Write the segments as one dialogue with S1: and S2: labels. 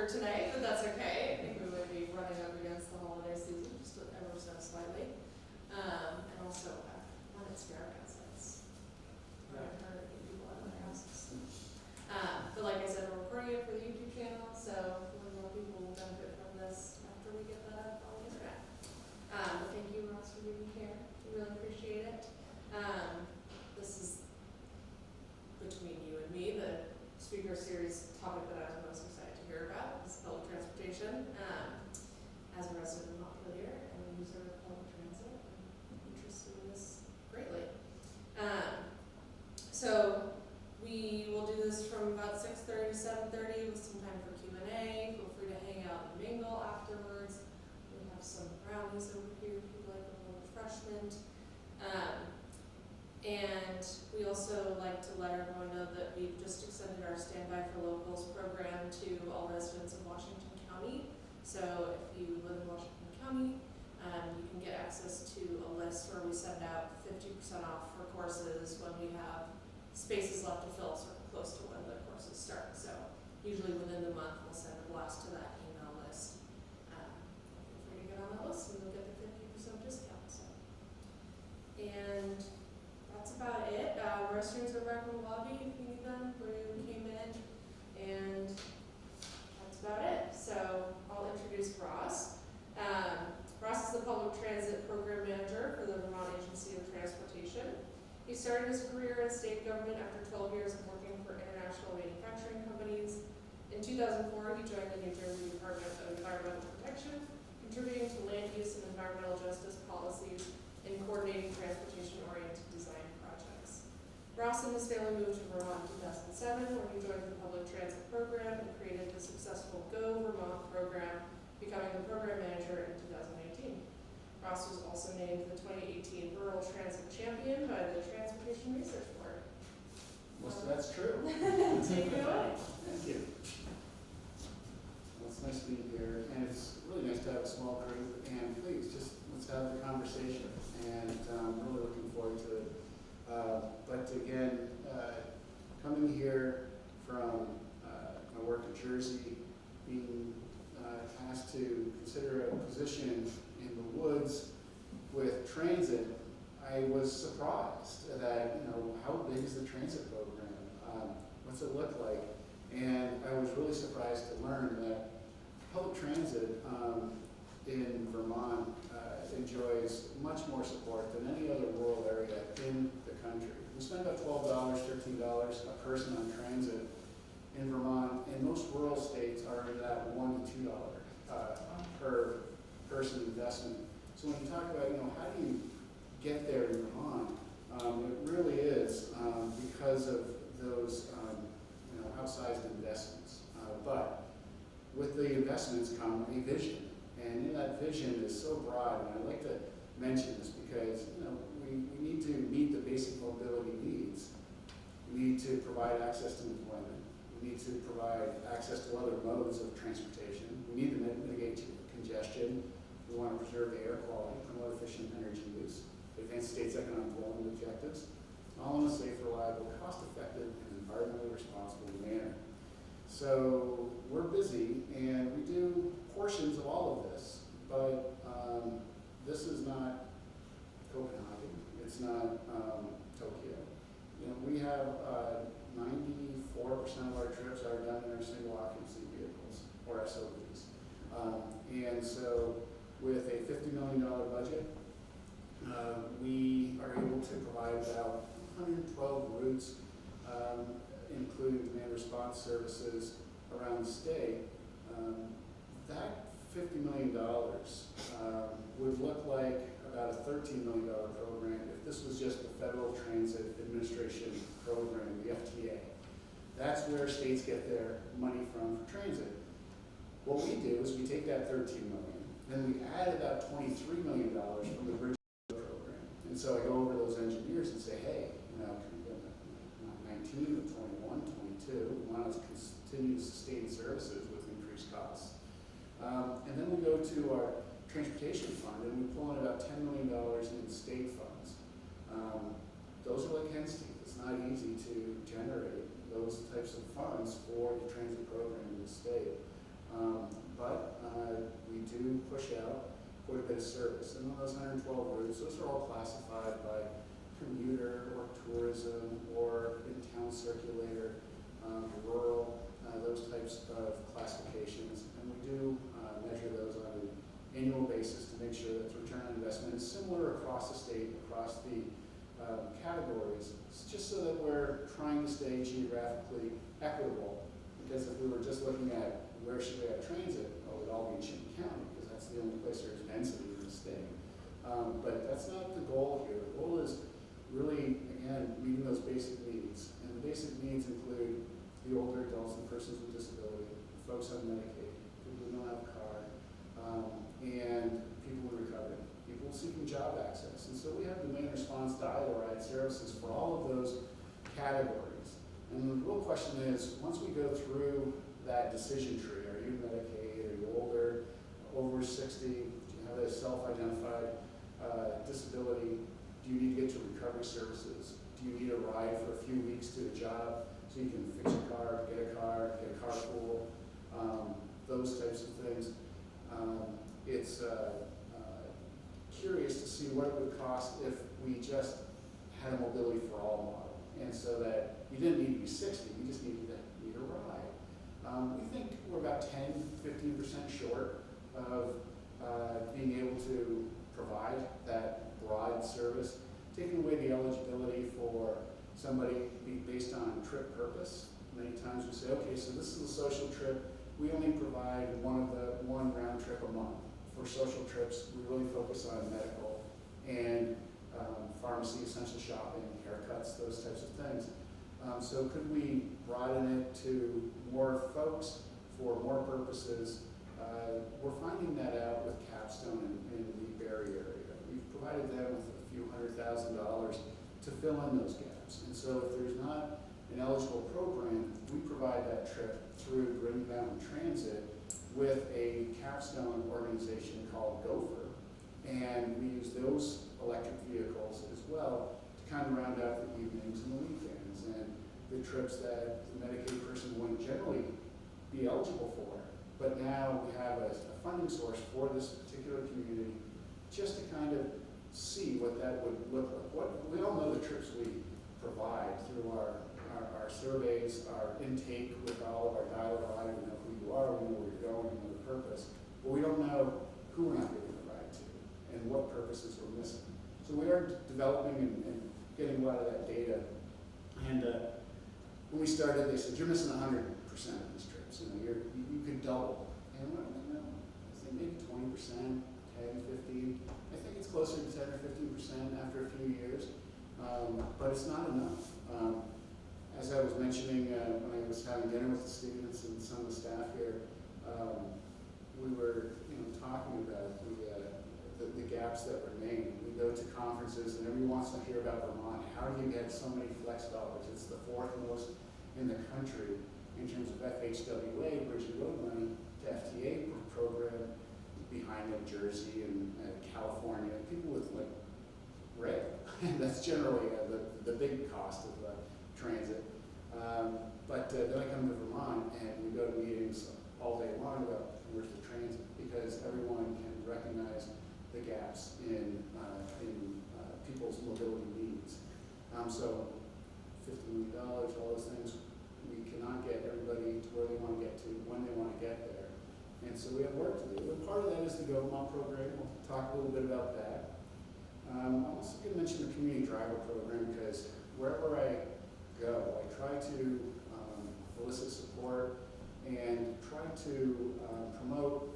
S1: for tonight, but that's okay. I think we would be running up against the holiday season just ever so slightly. And also when it's dark outside, it's really hard to get people out of their houses. But like I said, we're recording it for the YouTube channel, so more people will benefit from this after we get that up on the internet. Thank you, Ross, for being here. We really appreciate it. This is between you and me, the speaker series topic that I was most excited to hear about is public transportation. As a resident of Montpelier and a user of public transit, I'm interested in this greatly. So we will do this from about 6:30 to 7:30 with some time for Q&A. Feel free to hang out and mingle afterwards. We have some brownies over here if you'd like a little refreshment. And we also like to let everyone know that we've just extended our Standby for Locals program to all residents of Washington County. So if you live in Washington County, you can get access to a list where we send out 50% off for courses when we have spaces left to fill sort of close to when the courses start. So usually within the month we'll send a blast to that email list. Feel free to get on that list and you'll get the 50% discount. So. And that's about it. Restrooms are back in the lobby if you need them where you came in. And that's about it. So I'll introduce Ross. Ross is the Public Transit Program Manager for the Vermont Agency of Transportation. He started his career in state government after 12 years of working for international manufacturing companies. In 2004, he joined the New Jersey Department of Environmental Protection, contributing to land use and environmental justice policies and coordinating transportation-oriented design projects. Ross and his family moved to Vermont in 2007, where he joined the Public Transit Program and created the successful Go Vermont Program, becoming the program manager in 2018. Ross was also named the 2018 Rural Transit Champion by the Transportation Research Board.
S2: Most of that's true.
S1: Take it away.
S2: Thank you. Well, it's nice being here, and it's really nice to have a small group, and please, just let's have the conversation, and I'm really looking forward to it. But again, coming here from my work in Jersey, being asked to consider a position in the woods with transit, I was surprised that, how big is the transit program? What's it look like? And I was really surprised to learn that public transit in Vermont enjoys much more support than any other rural area in the country. We spend about $12, $13 a person on transit in Vermont, and most rural states are in that $1 to $2 per person investment. So when you talk about, how do you get there in Vermont, it really is because of those, outsized investments. But with the investments come a vision, and in that vision is so broad. And I'd like to mention this because, we need to meet the basic mobility needs. We need to provide access to employment. We need to provide access to other modes of transportation. We need to mitigate congestion. We want to preserve air quality, promote efficient energy use, advance state's economic development objectives, all in a safe, reliable, cost-effective, and environmentally responsible manner. So we're busy, and we do portions of all of this, but this is not Copenhagen. It's not Tokyo. We have 94% of our trips are done in our single occupancy vehicles, or SOVs. And so with a $50 million budget, we are able to provide about 112 routes, including demand response services around the state. That $50 million would look like about a $13 million program if this was just the Federal Transit Administration program, the FTA. That's where states get their money from for transit. What we do is we take that $13 million, then we add about $23 million from the bridge program. And so I go over to those engineers and say, hey, not 19, but 21, 22, we want to continue to sustain services with increased costs. And then we go to our transportation fund and we pull in about $10 million in state funds. Those are like hen's teeth. It's not easy to generate those types of funds for the transit program in the state. push out quite a bit of service. And on those 112 routes, those are all classified by commuter or tourism or in-town circulator, rural, those types of classifications. And we do measure those on an annual basis to make sure that the return on investment is similar across the state, across the categories, just so that we're trying to stay geographically equitable. Because if we were just looking at where should we have transit, well, it would all be in Chittenden County, because that's the only place there's density in the state. But that's not the goal here. The goal is really, again, meeting those basic needs. And the basic needs include the older adults and persons with disability, folks on Medicaid, people who don't have a car, and people in recovery, people seeking job access. And so we have demand response dial-a-ride services for all of those categories. And the real question is, once we go through that decision tree, are you Medicaid, are you older, over 60, do you have a self-identified disability, do you need to get to recovery services, do you need a ride for a few weeks to a job so you can fix your car, get a carpool, those types of things. It's curious to see what it would cost if we just had a mobility for all model. And so that you didn't need to be 60, you just needed a ride. We think we're about 10–15% short of being able to provide that broad service, taking away the eligibility for somebody based on trip purpose. Many times we say, okay, so this is a social trip. We only provide one round trip a month. For social trips, we really focus on medical and pharmacy, essential shopping, haircuts, those types of things. So could we broaden it to more folks for more purposes? We're finding that out with Capstone in the Barrie area. We've provided them with a few $100,000 to fill in those gaps. And so if there's not an eligible program, we provide that trip through Green Mountain Transit with a Capstone organization called Gopher. And we use those electric vehicles as well to kind of round out the evenings and the weekends and the trips that the Medicaid person wouldn't generally be eligible for. But now we have a funding source for this particular community just to kind of see what that would look like. We all know the trips we provide through our surveys, our intake with all of our dial-a-ride. We know who you are, we know where you're going, we know the purpose. But we don't know who we're not giving the ride to and what purposes we're missing. So we are developing and getting a lot of that data. And when we started, they said, you're missing 100% of these trips. You could double. And we're like, no, I think maybe 20%, 10, 15. I think it's closer to 10 or 15% after a few years. But it's not enough. As I was mentioning when I was having dinner with the students and some of the staff here, we were talking about the gaps that remain. We go to conferences and everyone wants to hear about Vermont. How do you get so many flex dollars? It's the fourth most in the country in terms of FHWA, Bridge and Road money, to FTA program, behind New Jersey and California, people with like rail. That's generally the big cost of transit. But then I come to Vermont and we go to meetings all day long about where's the transit, because everyone can recognize the gaps in people's mobility needs. So $50 million, all those things, we cannot get everybody to where they want to get to when they want to get there. And so we have work to do. And part of that is the Vermont Program. We'll talk a little bit about that. I'm also going to mention the community driver program, because wherever I go, I try to elicit support and try to promote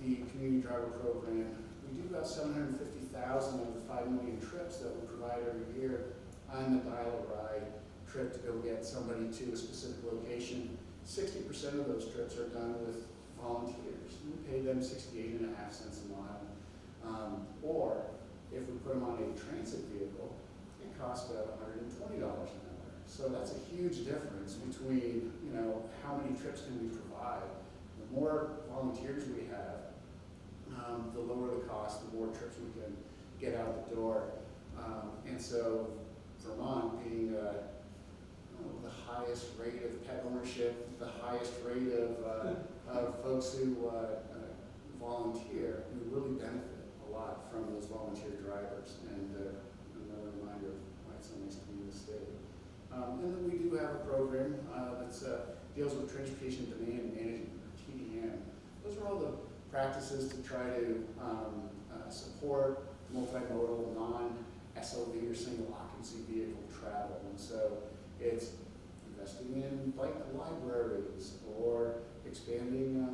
S2: the community driver program. We do about 750,000 of the 5 million trips that we provide every year on the dial-a-ride trip to go get somebody to a specific location. 60% of those trips are done with volunteers. We pay them 68.5 cents a mile. Or if we put them on a transit vehicle, it costs about $120 an hour. So that's a huge difference between, how many trips can we provide. The more volunteers we have, the lower the cost, the more trips we can get out the door. And so Vermont being the highest rate of pet ownership, the highest rate of folks who volunteer, we really benefit a lot from those volunteer drivers, and another reminder of why it's so nice to be in the state. And then we do have a program that deals with transportation demand management, or TDM. Those are all the practices to try to support multimodal, non-SOV or single occupancy vehicle travel. And so it's investing in bike libraries or expanding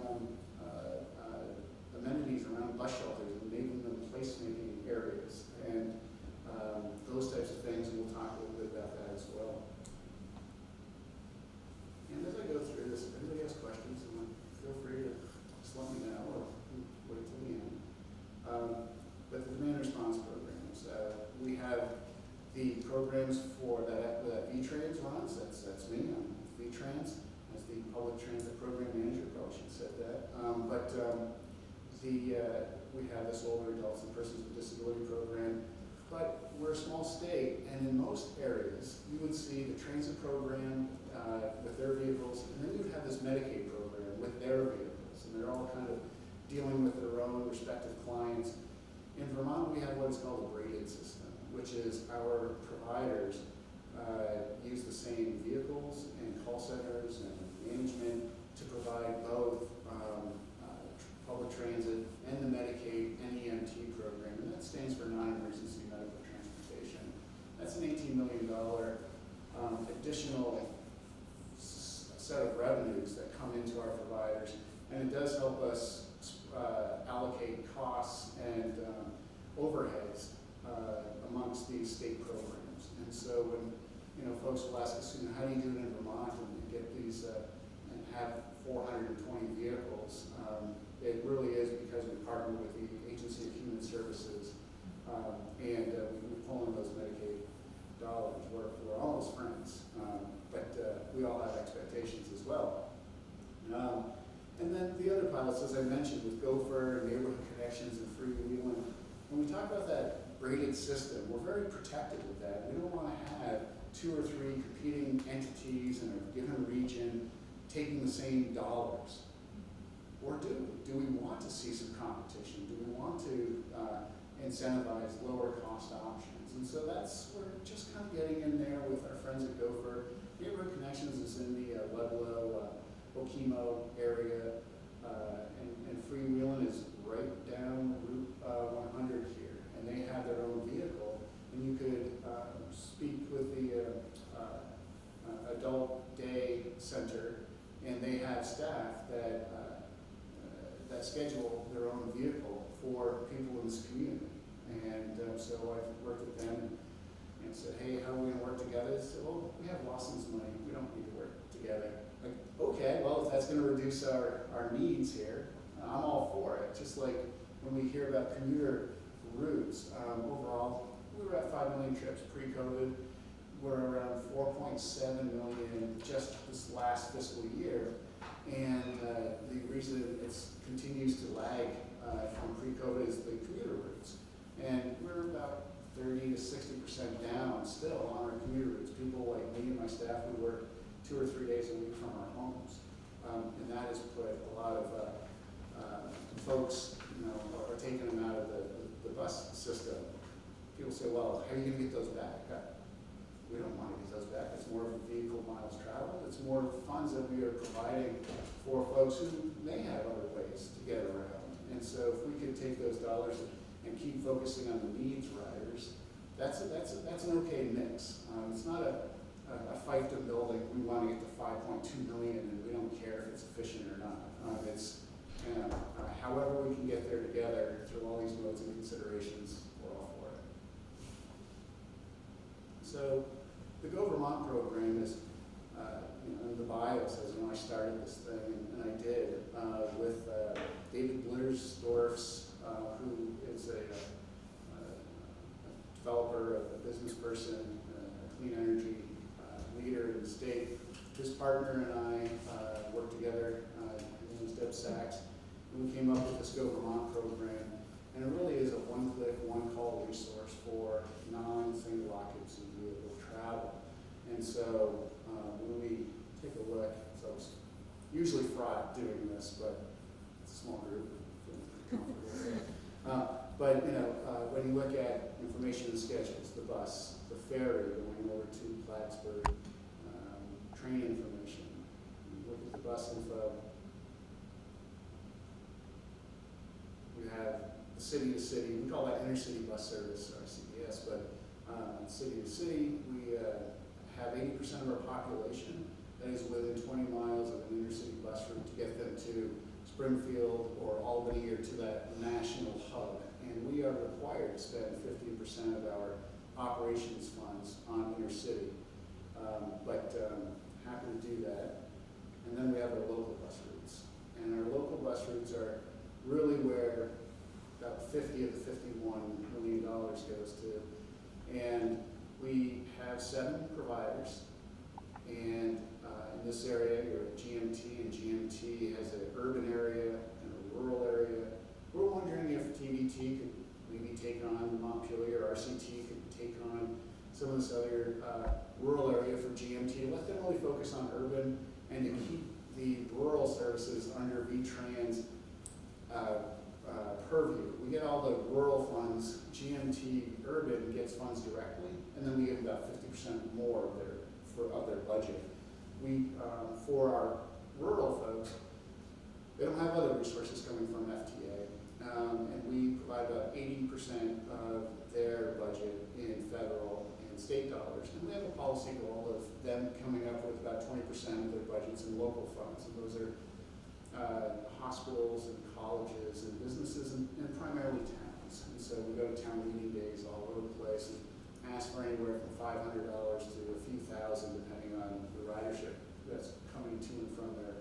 S2: amenities around bus shelters and making them placemaking areas and those types of things, and we'll talk a little bit about that as well. And as I go through this, if anybody has questions, feel free to just let me know or wait till the end. But the demand response programs, we have the programs for that VTrans runs. That's me. I'm with VTrans as the public transit program manager. Probably should have said that. We have this older adults and persons with disability program. But we're a small state, and in most areas, you would see the transit program with their vehicles, and then you would have this Medicaid program with their vehicles, and they're all kind of dealing with their own respective clients. In Vermont, we have what is called a braided system, which is our providers use the same vehicles and call centers and management to provide both public transit and the Medicaid and EMT program, and that stands for non-emergency medical transportation. That's an $18 million additional set of revenues that come into our providers, and it does help us allocate costs and overheads amongst these state programs. And so when folks will ask us, how do you do it in Vermont and get these and have 420 vehicles? It really is because we partner with the Agency of Human Services and we pull in those Medicaid dollars. We're almost friends, but we all have expectations as well. And then the other pilots, as I mentioned, with Gopher, Neighborhood Connections, and Freewheeling, when we talk about that braided system, we're very protected with that. We don't want to have 2 or 3 competing entities in a given region taking the same dollars. Or do we want to see some competition? Do we want to incentivize lower cost options? And so we're just kind of getting in there with our friends at Gopher. Neighborhood Connections is in the Pueblo, Okemo area, and Freewheeling is right down Route 100 here, and they have their own vehicle, and you could speak with the Adult Day Center, and they have staff that schedule their own vehicle for people in this community. And so I've worked with them and said, hey, how are we going to work together? They said, well, we have Lawson's money. We don't need to work together. Like, okay, well, if that's going to reduce our needs here, I'm all for it. Just like when we hear about commuter routes, overall, we were at 5 million trips pre-COVID. We're around 4.7 million just this last fiscal year. And the reason it continues to lag from pre-COVID is the commuter routes. And we're about 30 to 60% down still on our commuter routes. People like me and my staff, we work 2 or 3 days a week from our homes. And that has put a lot of folks, are taking them out of the bus system. People say, well, how are you going to get those back? We don't want to get those back. It's more vehicle miles traveled. It's more funds that we are providing for folks who may have other ways to get around. And so if we could take those dollars and keep focusing on the needs riders, that's an okay mix. It's not a fight to building. We want to get to 5.2 million, and we don't care if it's efficient or not. However we can get there together through all these modes and considerations, we're all for it. So the Go Vermont program is, in the bio says, I started this thing, and I did, with David Blittersdorf's, who is a developer, a business person, a clean energy leader in the state. His partner and I worked together, his name is Deb Sachs, and we came up with this Go Vermont program. And it really is a one-click, one-call resource for non-single occupancy vehicle travel. And so when we take a look, so it's usually fraught doing this, but it's a small group, feeling pretty comfortable. But when you look at information and schedules, the bus, the ferry going over to Plattsburgh, train information, you look at the bus info. You have the city to city, we call that intercity bus service, or CBS, but city to city, we have 80% of our population that is within 20 miles of an intercity bus route to get them to Springfield or Albany or to that national hub. And we are required to spend 15% of our operations funds on intercity. Happy to do that. And then we have our local bus routes. And our local bus routes are really where about 50 of the $51 million goes to. And we have 7 providers. And in this area, you're at GMT, and GMT has an urban area and a rural area. We're wondering if TVT could maybe take on Montpelier, or RCT could take on some of this other rural area for GMT. Let them really focus on urban and to keep the rural services under VTrans purview. We get all the rural funds, GMT urban gets funds directly, and then we get about 50% more of their budget. We, for our rural folks, they don't have other resources coming from FTA, and we provide about 80% of their budget in federal and state dollars. And we have a policy goal of them coming up with about 20% of their budgets in local funds, and those are hospitals and colleges and businesses and primarily towns. And so we go to town meeting days all over the place and ask for anywhere from $500 to a few thousand, depending on the ridership that's coming to and from their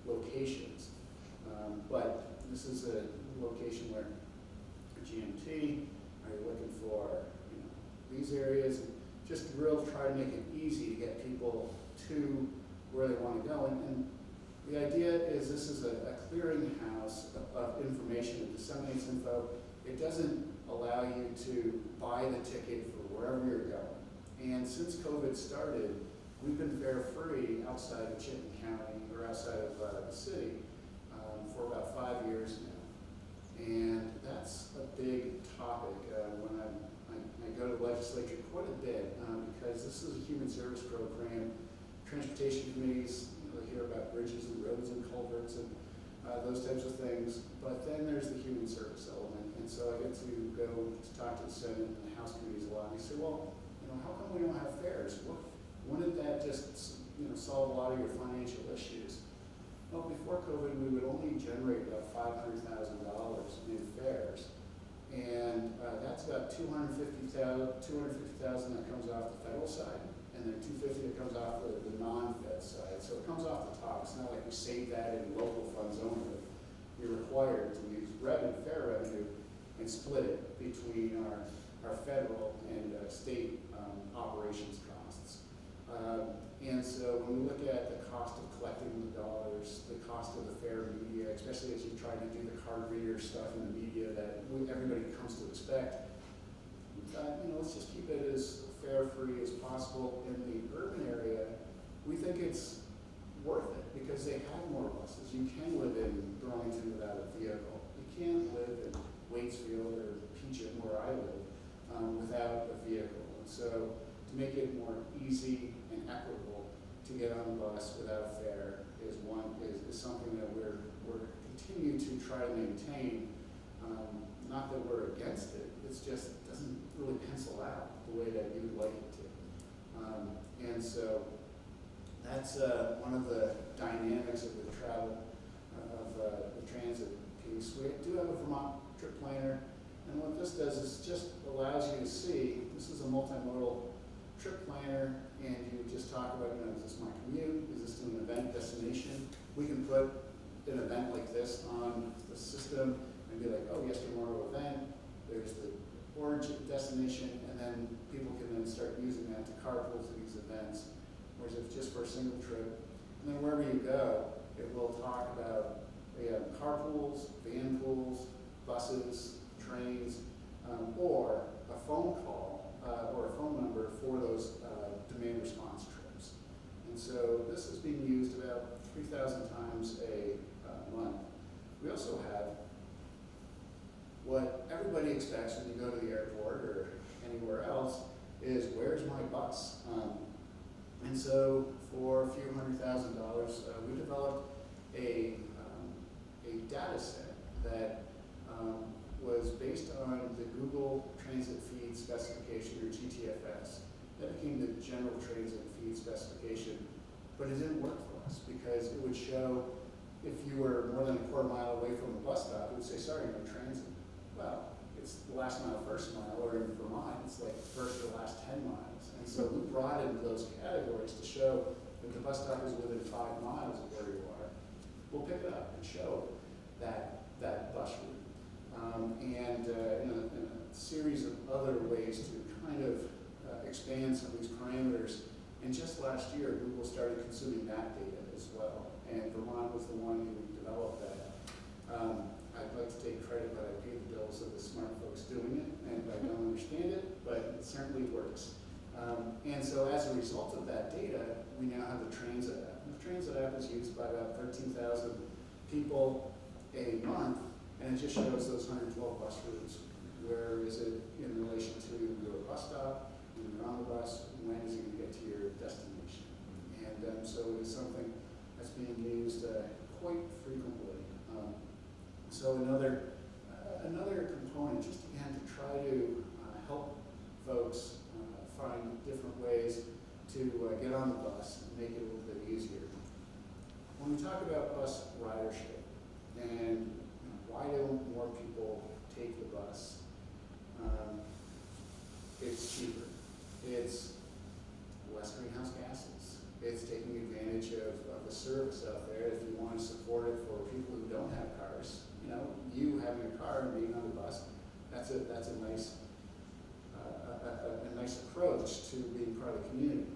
S2: locations. But this is a location where GMT are looking for these areas, and just real try to make it easy to get people to where they want to go. And the idea is this is a clearinghouse of information. It disseminates info. It doesn't allow you to buy the ticket for wherever you're going. And since COVID started, we've been fare free outside of Chittenden County or outside of the city for about 5 years now. And that's a big topic when I go to the legislature quite a bit because this is a human service program. Transportation committees, they hear about bridges and roads and culverts and those types of things. But then there's the human service element. And so I get to go to talk to the Senate and the House committees a lot. And they say, well, how come we don't have fares? Wouldn't that just solve a lot of your financial issues? Well, before COVID, we would only generate about $500,000 in fares. And that's about $250,000 that comes off the federal side, and then $250,000 that comes off the non-fed side. So it comes off the top. It's not like we save that in local funds only. You're required to use fare revenue and split it between our federal and state operations costs. And so when we look at the cost of collecting the dollars, the cost of the fare media, especially as you try to do the card reader stuff in the media that everybody comes to expect, let's just keep it as fare-free as possible. In the urban area, we think it's worth it because they have more buses. You can live in Burlington without a vehicle. You can't live in Waitsfield or Peacham, where I live, without a vehicle. And so to make it more easy and equitable to get on the bus without a fare is something that we're continue to try to maintain. Not that we're against it, it's just it doesn't really pencil out the way that you would like it to. And so that's one of the dynamics of the travel, of the transit piece. We do have a Vermont trip planner, and what this does is just allows you to see, this is a multimodal trip planner, and you just talk about, is this my commute? Is this to an event destination? We can put an event like this on the system and be like, oh, yes, tomorrow event, there's the origin destination, and then people can then start using that to carpool to these events. Whereas if it's just for a single trip, and then wherever you go, it will talk about carpools, van pools, buses, trains, or a phone call or a phone number for those demand response trips. And so this is being used about 3,000 times a month. We also have expects when you go to the airport or anywhere else is, where's my bus? And so for a few $100,000, we developed a data set that was based on the Google Transit Feed Specification, or GTFS. That became the General Transit Feed Specification, but it didn't work for us because it would show if you were more than a quarter mile away from the bus stop, it would say, sorry, no transit. Well, it's the last mile, first mile, or in Vermont, it's like first or last 10 miles. And so we brought in those categories to show that the bus stop is within 5 miles of where you are. We'll pick it up and show that bus route. And in a series of other ways to kind of expand some of these parameters. And just last year, Google started consuming that data as well. And Vermont was the one who developed that. I'd like to take credit, but I pay the bills of the smart folks doing it, and I don't understand it, but it certainly works. And so as a result of that data, we now have the Transit app. The Transit app is used by about 13,000 people a month, and it just shows those 112 bus routes. Where is it in relation to your bus stop, when you're on the bus, when is it going to get to your destination? And so it is something that's being used quite frequently. So another component, just again to try to help folks find different ways to get on the bus and make it a little bit easier. When we talk about bus ridership and why don't more people take the bus, it's cheaper. It's less greenhouse gases. It's taking advantage of the service out there. If you want to support it for people who don't have cars, you having a car and being on the bus, that's a nice nice approach to being part of the community.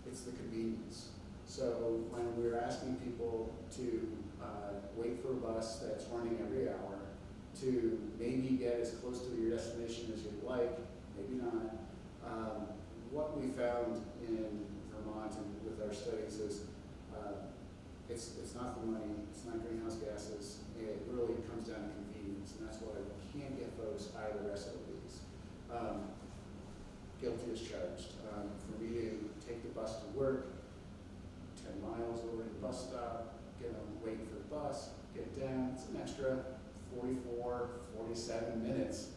S2: It's the convenience. So when we're asking people to wait for a bus that's running every hour, to maybe get as close to your destination as you'd like, maybe not, what we found in Vermont and with our studies is it's not the money, it's not greenhouse gases, it really comes down to convenience, and that's why we can't get folks out of their SOBs. Guilty as charged. For me to take the bus to work, 10 miles over to the bus stop, get on, wait for the bus, get down, it's an extra 44, 47 minutes.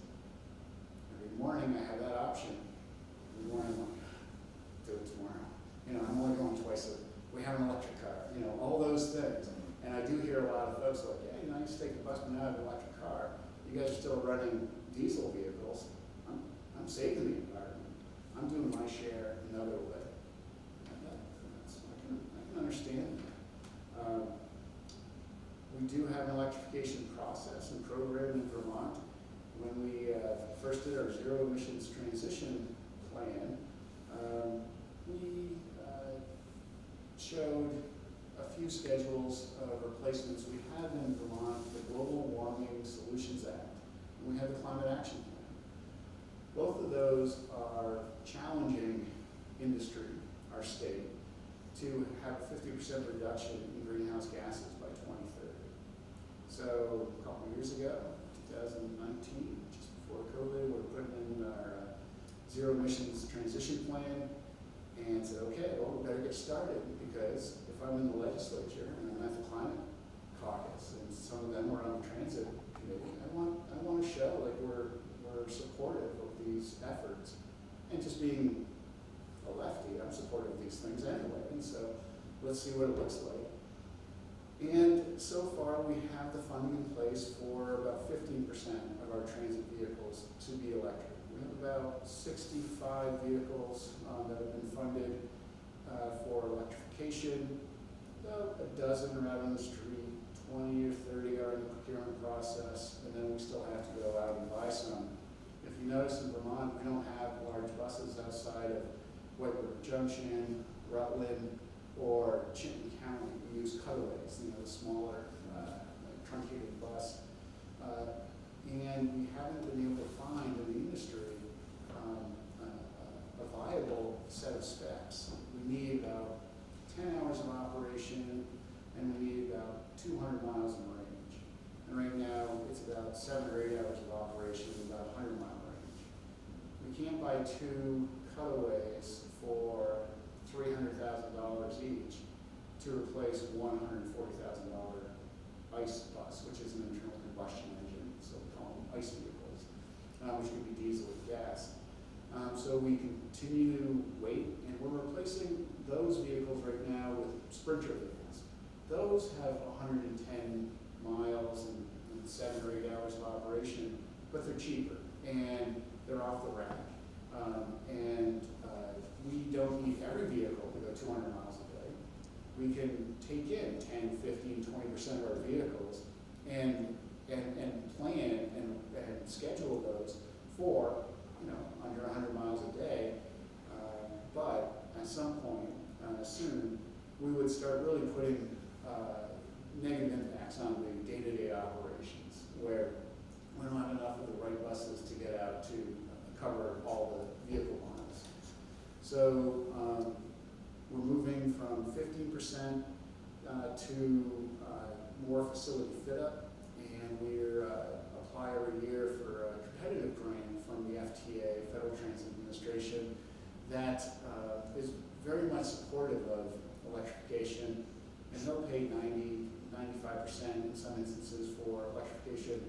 S2: Every morning I have that option. Every morning I'm like, do it tomorrow. I'm only going twice we have an electric car, all those things. And I do hear a lot of folks like, yeah, I used to take the bus, but now I have an electric car. You guys are still running diesel vehicles. I'm saving the environment. I'm doing my share another way. I can understand that. We do have an electrification process and program in Vermont. When we first did our zero emissions transition plan, we showed a few schedules of replacements. We have in Vermont the Global Warming Solutions Act, and we have the Climate Action Plan. Both of those are challenging industry, our state, to have a 50% reduction in greenhouse gases by 2030. So a couple of years ago, 2019, just before COVID, we're putting in our zero emissions transition plan and said, okay, well, we better get started, because if I'm in the legislature and I'm at the climate caucus and some of them are on the transit committee, I want to show like we're supportive of these efforts. And just being a lefty, I'm supportive of these things anyway, and so let's see what it looks like. And so far, we have the funding in place for about 15% of our transit vehicles to be electric. We have about 65 vehicles that have been funded for electrification. About a dozen are out on the street, 20 or 30 are in the procurement process, and then we still have to go out and buy some. If you notice in Vermont, we don't have large buses outside of Whitewood Junction, Rutland, or Chittenden County. We use cutaways, the smaller truncated bus. And we haven't been able to find in the industry a viable set of specs. We need about 10 hours of operation, and we need about 200 miles in range. And right now it's about 7 or 8 hours of operation and about a 100-mile range. We can't buy 2 cutaways for $300,000 each to replace $140,000 ICE bus, which is an internal combustion engine, so we call them ICE vehicles, which could be diesel or gas. So we continue to wait, and we're replacing those vehicles right now with Sprinter vehicles. Those have 110 miles and 7 or 8 hours of operation, but they're cheaper and they're off the rack. We don't need every vehicle to go 200 miles a day. We can take in 10, 15, 20% of our vehicles and plan and schedule those for, under 100 miles a day. But at some point soon, we would start really putting negative impacts on the day-to-day operations, where we don't have enough of the right buses to get out to cover all the vehicle miles. So we're moving from 15% to more facility fit up, and we're apply every year for a competitive grant from the FTA, Federal Transit Administration, that is very much supportive of electrification, and they'll pay 95% in some instances for electrification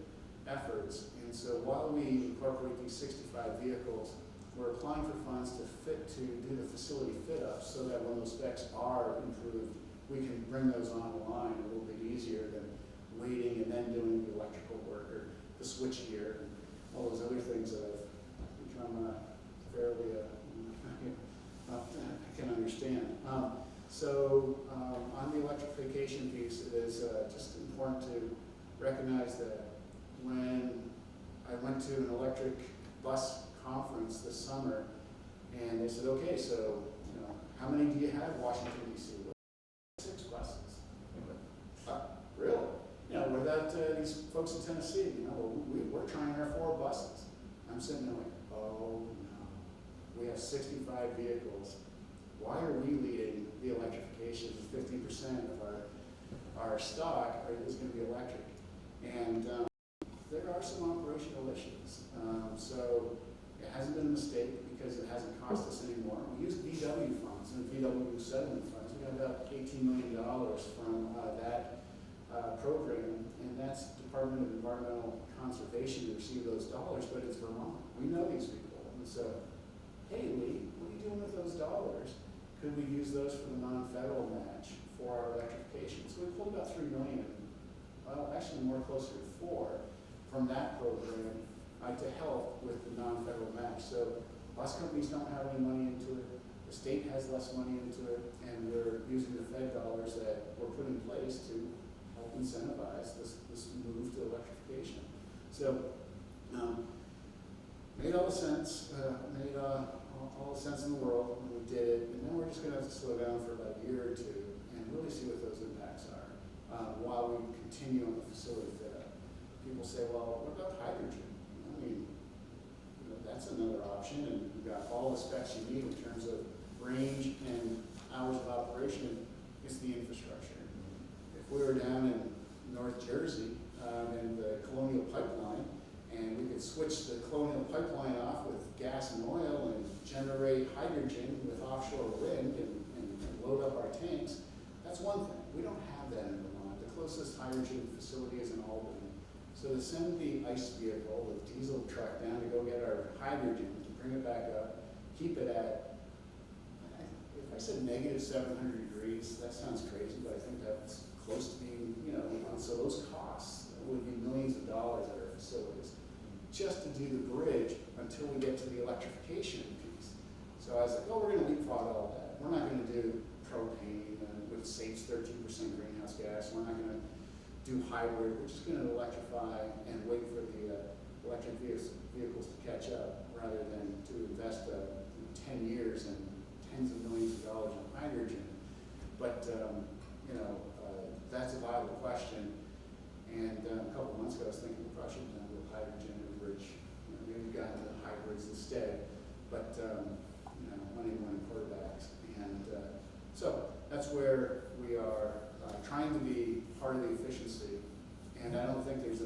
S2: efforts. And so while we incorporate these 65 vehicles, we're applying for funds to do the facility fit up, so that when those specs are improved, we can bring those online a little bit easier than waiting and then doing the electrical work or the switch gear and all those other things that have become fairly I can understand. So on the electrification piece, it is just important to recognize that when I went to an electric bus conference this summer, and they said, okay, so how many do you have in Washington, D.C.? 6 buses. Really? What about these folks in Tennessee? We're trying our 4 buses. I'm sitting there like, oh no, we have 65 vehicles. Why are we leading the electrification? 50% of our stock is going to be electric. And there are some operational issues. So it hasn't been a mistake because it hasn't cost us anymore. We use VW funds and VW settlement funds. We got about $18 million from that program, and that's Department of Environmental Conservation to receive those dollars, but it's Vermont. We know these people. And so, hey Lee, what are you doing with those dollars? Could we use those for the non-federal match for our electrification? So we pulled about $3 million, actually more closer to 4 from that program to help with the non-federal match. So bus companies don't have any money into it, the state has less money into it, and we're using the Fed dollars that were put in place to help incentivize this move to electrification. So made all the sense, made all the sense in the world when we did it, and then we're just going to have to slow down for about a year or 2 and really see what those impacts are while we continue on the facility fit up. People say, well, what about hydrogen? That's another option, and you've got all the specs you need in terms of range and hours of operation. It's the infrastructure. If we were down in North Jersey in the Colonial Pipeline, and we could switch the Colonial Pipeline off with gas and oil and generate hydrogen with offshore wind and load up our tanks, that's one thing. We don't have that in Vermont. The closest hydrogen facility is in Albany. So to send the ICE vehicle, the diesel truck down to go get our hydrogen, to bring it back up, keep it at, if I said negative 700 degrees, that sounds crazy, but I think that's close to being, so those costs would be millions of dollars at our facilities just to do the bridge until we get to the electrification piece. So I was like, oh, we're going to leapfrog all that. We're not going to do propane, which saves 13% greenhouse gas. We're not going to do hybrid. We're just going to electrify and wait for the electric vehicles to catch up, rather than to invest 10 years and tens of millions of dollars in hydrogen. But that's a viable question. And a couple of months ago, I was thinking we probably should have done with hydrogen and bridge. Maybe we got into hybrids instead. But money went quarterbacks, and so that's where we are trying to be part of the efficiency. And I don't think there's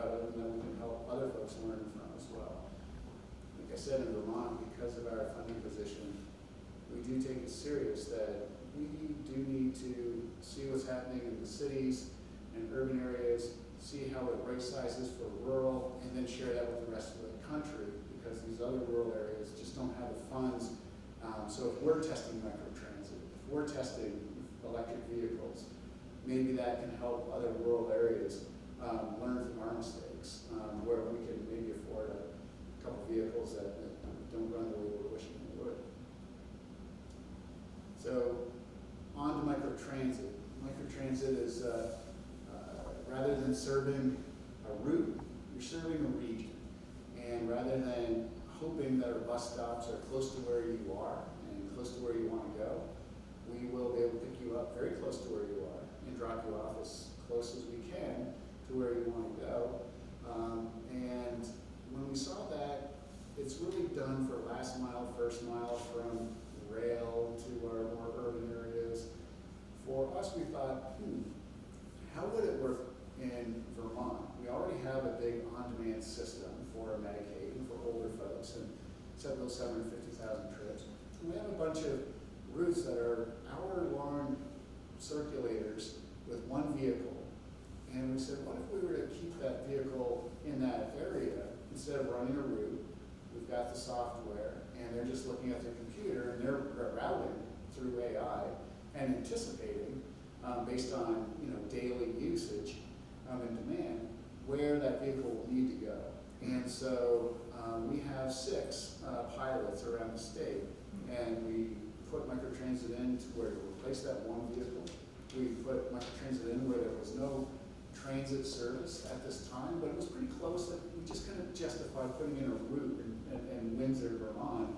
S2: out of and that we can help other folks learn from as well. Like I said, in Vermont, because of our funding position, we do take it serious that we do need to see what's happening in the cities and urban areas, see how it right sizes for rural, and then share that with the rest of the country, because these other rural areas just don't have the funds. So if we're testing microtransit, if we're testing electric vehicles, maybe that can help other rural areas learn from our mistakes, where we can maybe afford a couple vehicles that don't run the way we're wishing they would. So on to microtransit. Microtransit is, rather than serving a route, you're serving a region. And rather than hoping that our bus stops are close to where you are and close to where you want to go, we will be able to pick you up very close to where you are and drop you off as close as we can to where you want to go. And when we saw that, it's really done for last mile, first mile from rail to our more urban areas. For us, we thought, how would it work in Vermont? We already have a big on-demand system for Medicaid and for older folks, and set those 750,000 trips. And we have a bunch of routes that are hour-long circulators with one vehicle. And we said, what if we were to keep that vehicle in that area instead of running a route? We've got the software, and they're just looking at their computer, and they're routing through AI and anticipating, based on daily usage and demand, where that vehicle will need to go. And so we have 6 pilots around the state, and we put microtransit in to where to replace that one vehicle. We put microtransit in where there was no transit service at this time, but it was pretty close that we just couldn't justify putting in a route in Windsor, Vermont.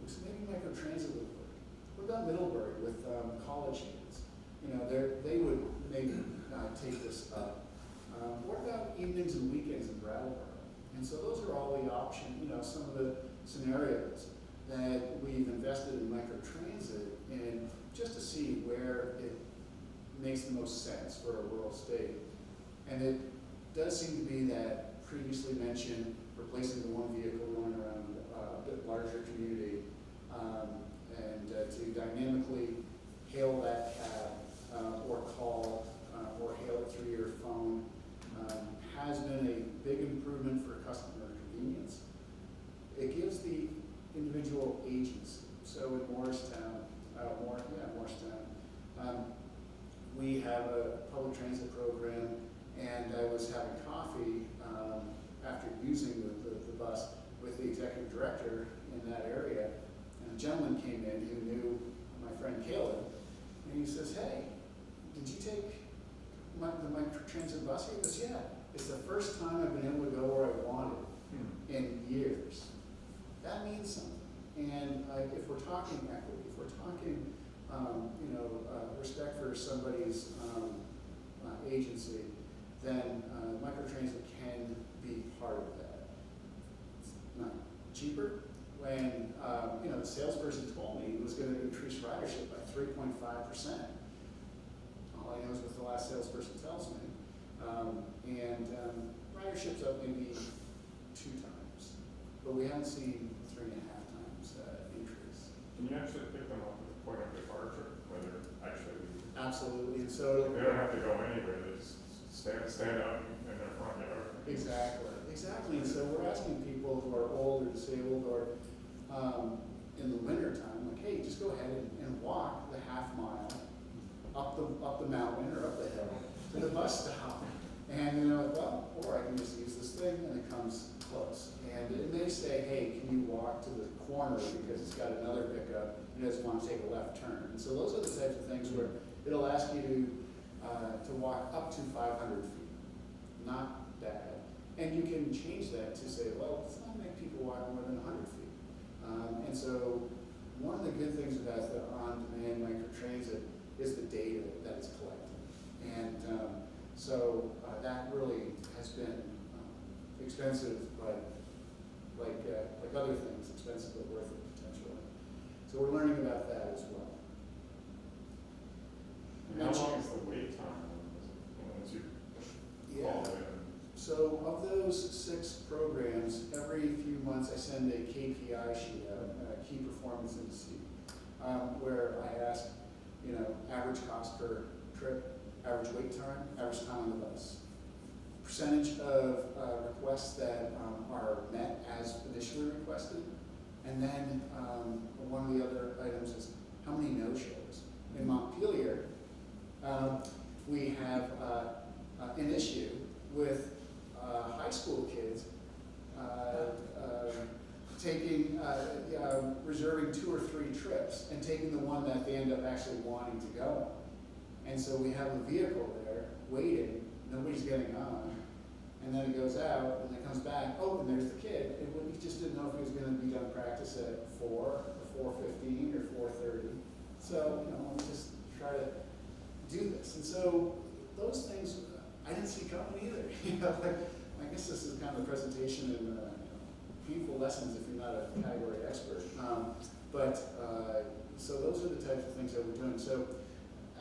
S2: We said maybe microtransit would work. What about Middlebury with college kids? They would maybe take this up. What about evenings and weekends in Brattleboro? And so those are all the options, some of the scenarios that we've invested in microtransit in just to see where it makes the most sense for a rural state. And it does seem to be that previously mentioned replacing the one vehicle going around a bit larger community, and to dynamically hail that cab or call or hail it through your phone has been a big improvement for customer convenience. It gives the individual agency. So in Morristown, we have a public transit program, and I was having coffee after using the bus with the executive director in that area, and a gentleman came in who knew my friend Caleb, and he says, "Hey, did you take the microtransit bus?" He goes, "Yeah, it's the first time I've been able to go where I wanted in years." That means something. And if we're talking equity, if we're talking, respect for somebody's agency, then microtransit can be part of that. It's not cheaper. When the salesperson told me it was going to increase ridership by 3.5%. All I know is what the last salesperson tells me. Ridership's up maybe 2 times, but we haven't seen 3.5 times increase.
S3: Can you actually pick them up at the point of departure, whether actually?
S2: Absolutely, and so
S3: they don't have to go anywhere. They just stand up in their front yard.
S2: Exactly. And so we're asking people who are old or disabled or in the winter time, like, hey, just go ahead and walk the half mile up the mountain or up the hill to the bus stop. And or I can just use this thing, and it comes close. And it may say, hey, can you walk to the corner because it's got another pickup and it doesn't want to take a left turn. And so those are the types of things where it'll ask you to walk up to 500 feet. Not bad. And you can change that to say, well, let's not make people walk more than 100 feet. And so one of the good things about the on-demand microtransit is the data that it's collecting. And so that really has been expensive, but like other things, expensive but worth it potentially. So we're learning about that as well.
S3: And how long is the wait time once you call in?
S2: So of where I ask, average cost per trip, average wait time, average time on the bus, percentage of requests that are met as initially requested, and then one of the other items is how many no-shows. In Montpelier, we have an issue with high school kids reserving 2 or 3 trips and taking the one that they end up actually wanting to go on. And so we have a vehicle there waiting, nobody's getting on, and then it goes out and it comes back, oh, and there's the kid. And we just didn't know if he was going to be done practice at 4 or 4:15 or 4:30. So, we just try to do this. And so those things, I didn't see coming either. I guess this is kind of a presentation in painful lessons if you're not a category expert. So those are the types of things that we're doing. So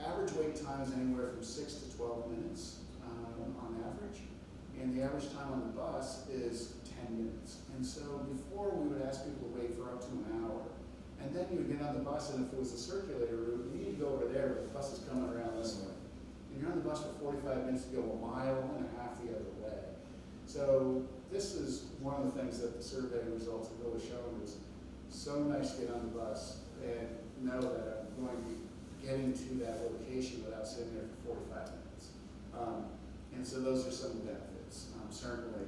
S2: average wait time is anywhere from 6 to 12 minutes on average. And the average time on the bus is 10 minutes. And so before we would ask people to wait for up to an hour. And then you would get on the bus, and if it was a circulator route, you need to go over there, but the bus is coming around this way. And you're on the bus for 45 minutes to go 1.5 miles the other way. So this is one of the things that the survey results have really shown is so nice to get on the bus and know that I'm going to be getting to that location without sitting there for 45 minutes. And so those are some of the benefits. Certainly,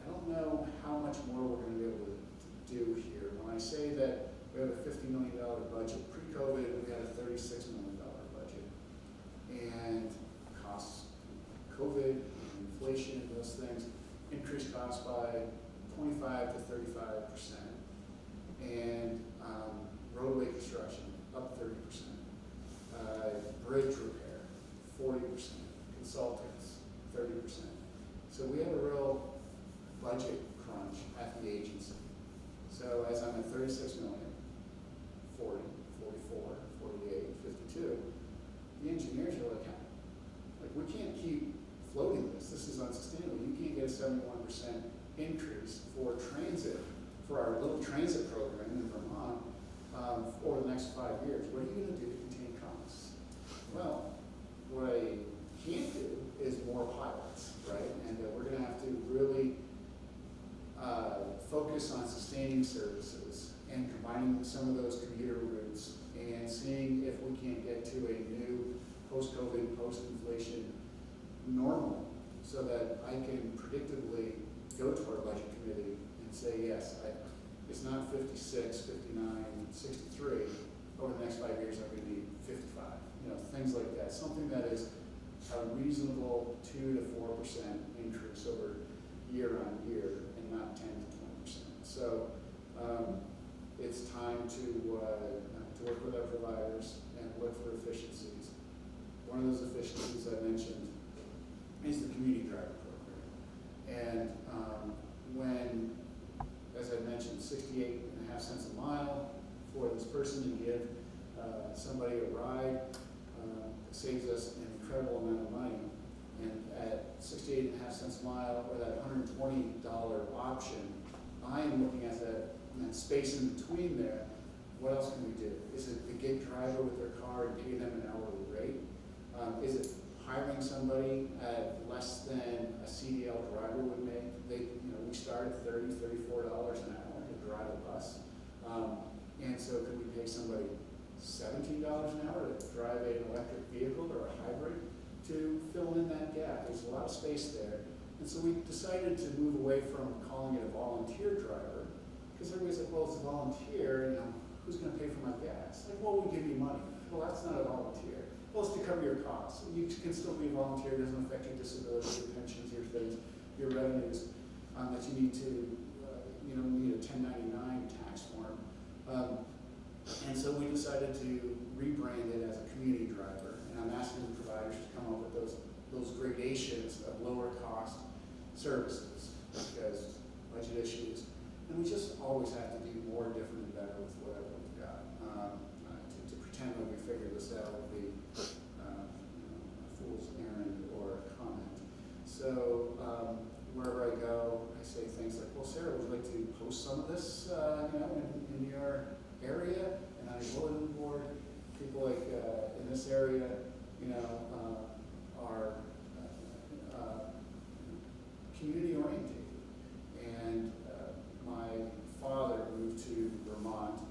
S2: I don't know how much more we're going to be able to do here. When I say that we have a $50 million budget, pre-COVID we had a $36 million budget. And costs, COVID, inflation, those things, increased costs by 25 to 35%. And roadway construction, up 30%. Bridge repair, 40%. Consultants, 30%. So we have a real budget crunch at the agency. So as I'm at 36 million, 40, 44, 48, 52, the engineers are like, we can't keep floating this. This is unsustainable. You can't get a 71% increase for transit, for our little transit program in Vermont over the next 5 years. What are you going to do to contain costs? Well, what I can't do is more pilots, right? And we're going to have to really focus on sustaining services and combining some of those commuter routes and seeing if we can't get to a new post-COVID, post-inflation normal so that I can predictably go to our budget committee and say, yes, it's not 56, 59, 63. Over the next 5 years, I'm going to need 55. Things like that. Something that is a reasonable 2 to 4% increase over year on year and not 10 to 20%. So it's time to work with our providers and look for efficiencies. One of those efficiencies I mentioned is the community driver program. And when, as I mentioned, 68.5 cents a mile for this person to give somebody a ride saves us an incredible amount of money. And at 68.5 cents a mile, or that $120 option, I am looking at that space in between there. What else can we do? Is it the gig driver with their car and pay them an hourly rate? Is it hiring somebody at less than a CDL driver would make? We start at $30, $34 an hour to drive a bus. And so could we pay somebody $17 an hour to drive an electric vehicle or a hybrid to fill in that gap? There's a lot of space there. And so we decided to move away from calling it a volunteer driver, because everybody's like, well, it's a volunteer, who's going to pay for my gas? Like, well, we give you money. Well, that's not a volunteer. Well, it's to cover your costs. You can still be a volunteer. It doesn't affect your disability, your pensions, your things, your revenues that you need to, need a 1099 tax form. And so we decided to rebrand it as a community driver. And I'm asking the providers to come up with those gradations of lower cost services because budget issues. And we just always have to do more, different, and better with whatever we've got. To pretend that we figured this out would be a fool's errand or a comment. So wherever I go, I say things like, well, Sarah, would you like to post some of this in your area? And I bulletin board in this area, are community oriented. And my father moved to Vermont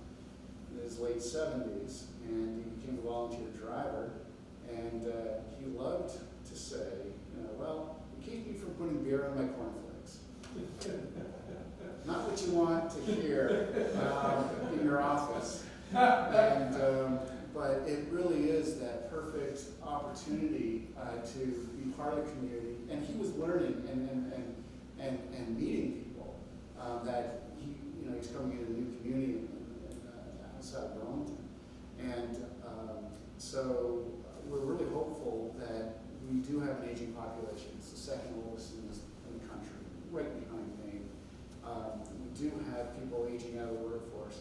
S2: in his late 70s, and he became a volunteer driver. And he loved to say, well, it keeps me from putting beer on my cornflakes. Not what you want to hear in your office. And, but it really is that perfect opportunity to be part of the community. And he was learning and meeting people that he's coming into a new community outside of Burlington. And so we're really hopeful that we do have an aging population. It's the second oldest in the country, right behind Maine. We do have people aging out of the workforce.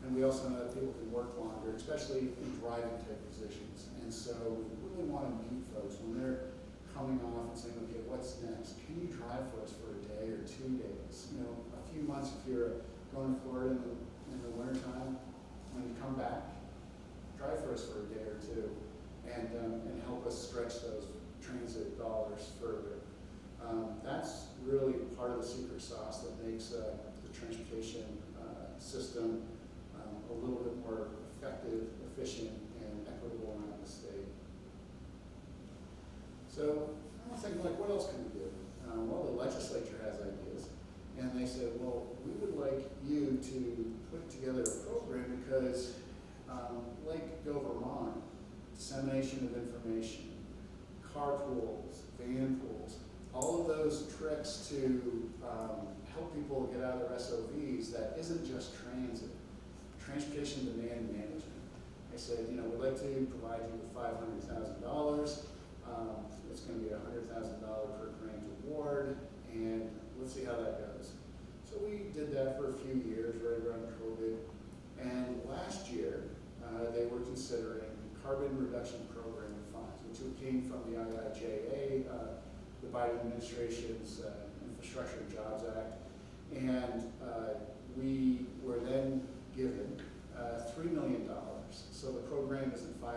S2: And we also know that people can work longer, especially in driving type positions. And so we really want to meet folks when they're coming off and saying, okay, what's next? Can you drive for us for a day or 2 days? A few months if you're going to Florida in the wintertime, when you come back, drive for us for a day or two and help us stretch those transit dollars further. That's really part of the secret sauce that makes the transportation system a little bit more effective, efficient, and equitable around the state. So I was thinking, what else can we do? Well, the legislature has ideas, and they said, well, we would like you to put together a program because, like Go Vermont, dissemination of information, carpools, van pools, all of those tricks to help people get out of their SOVs that isn't just transit. Transportation demand management. I said, we'd like to provide you with $500,000. It's going to be a $100,000 per grant award, and let's see how that goes. So we did that for a few years, right around COVID. And last year, they were considering carbon reduction program funds, which came from the IIJA, the Biden administration's Infrastructure and Jobs Act. And we were then given $3 million. So the program isn't $500,000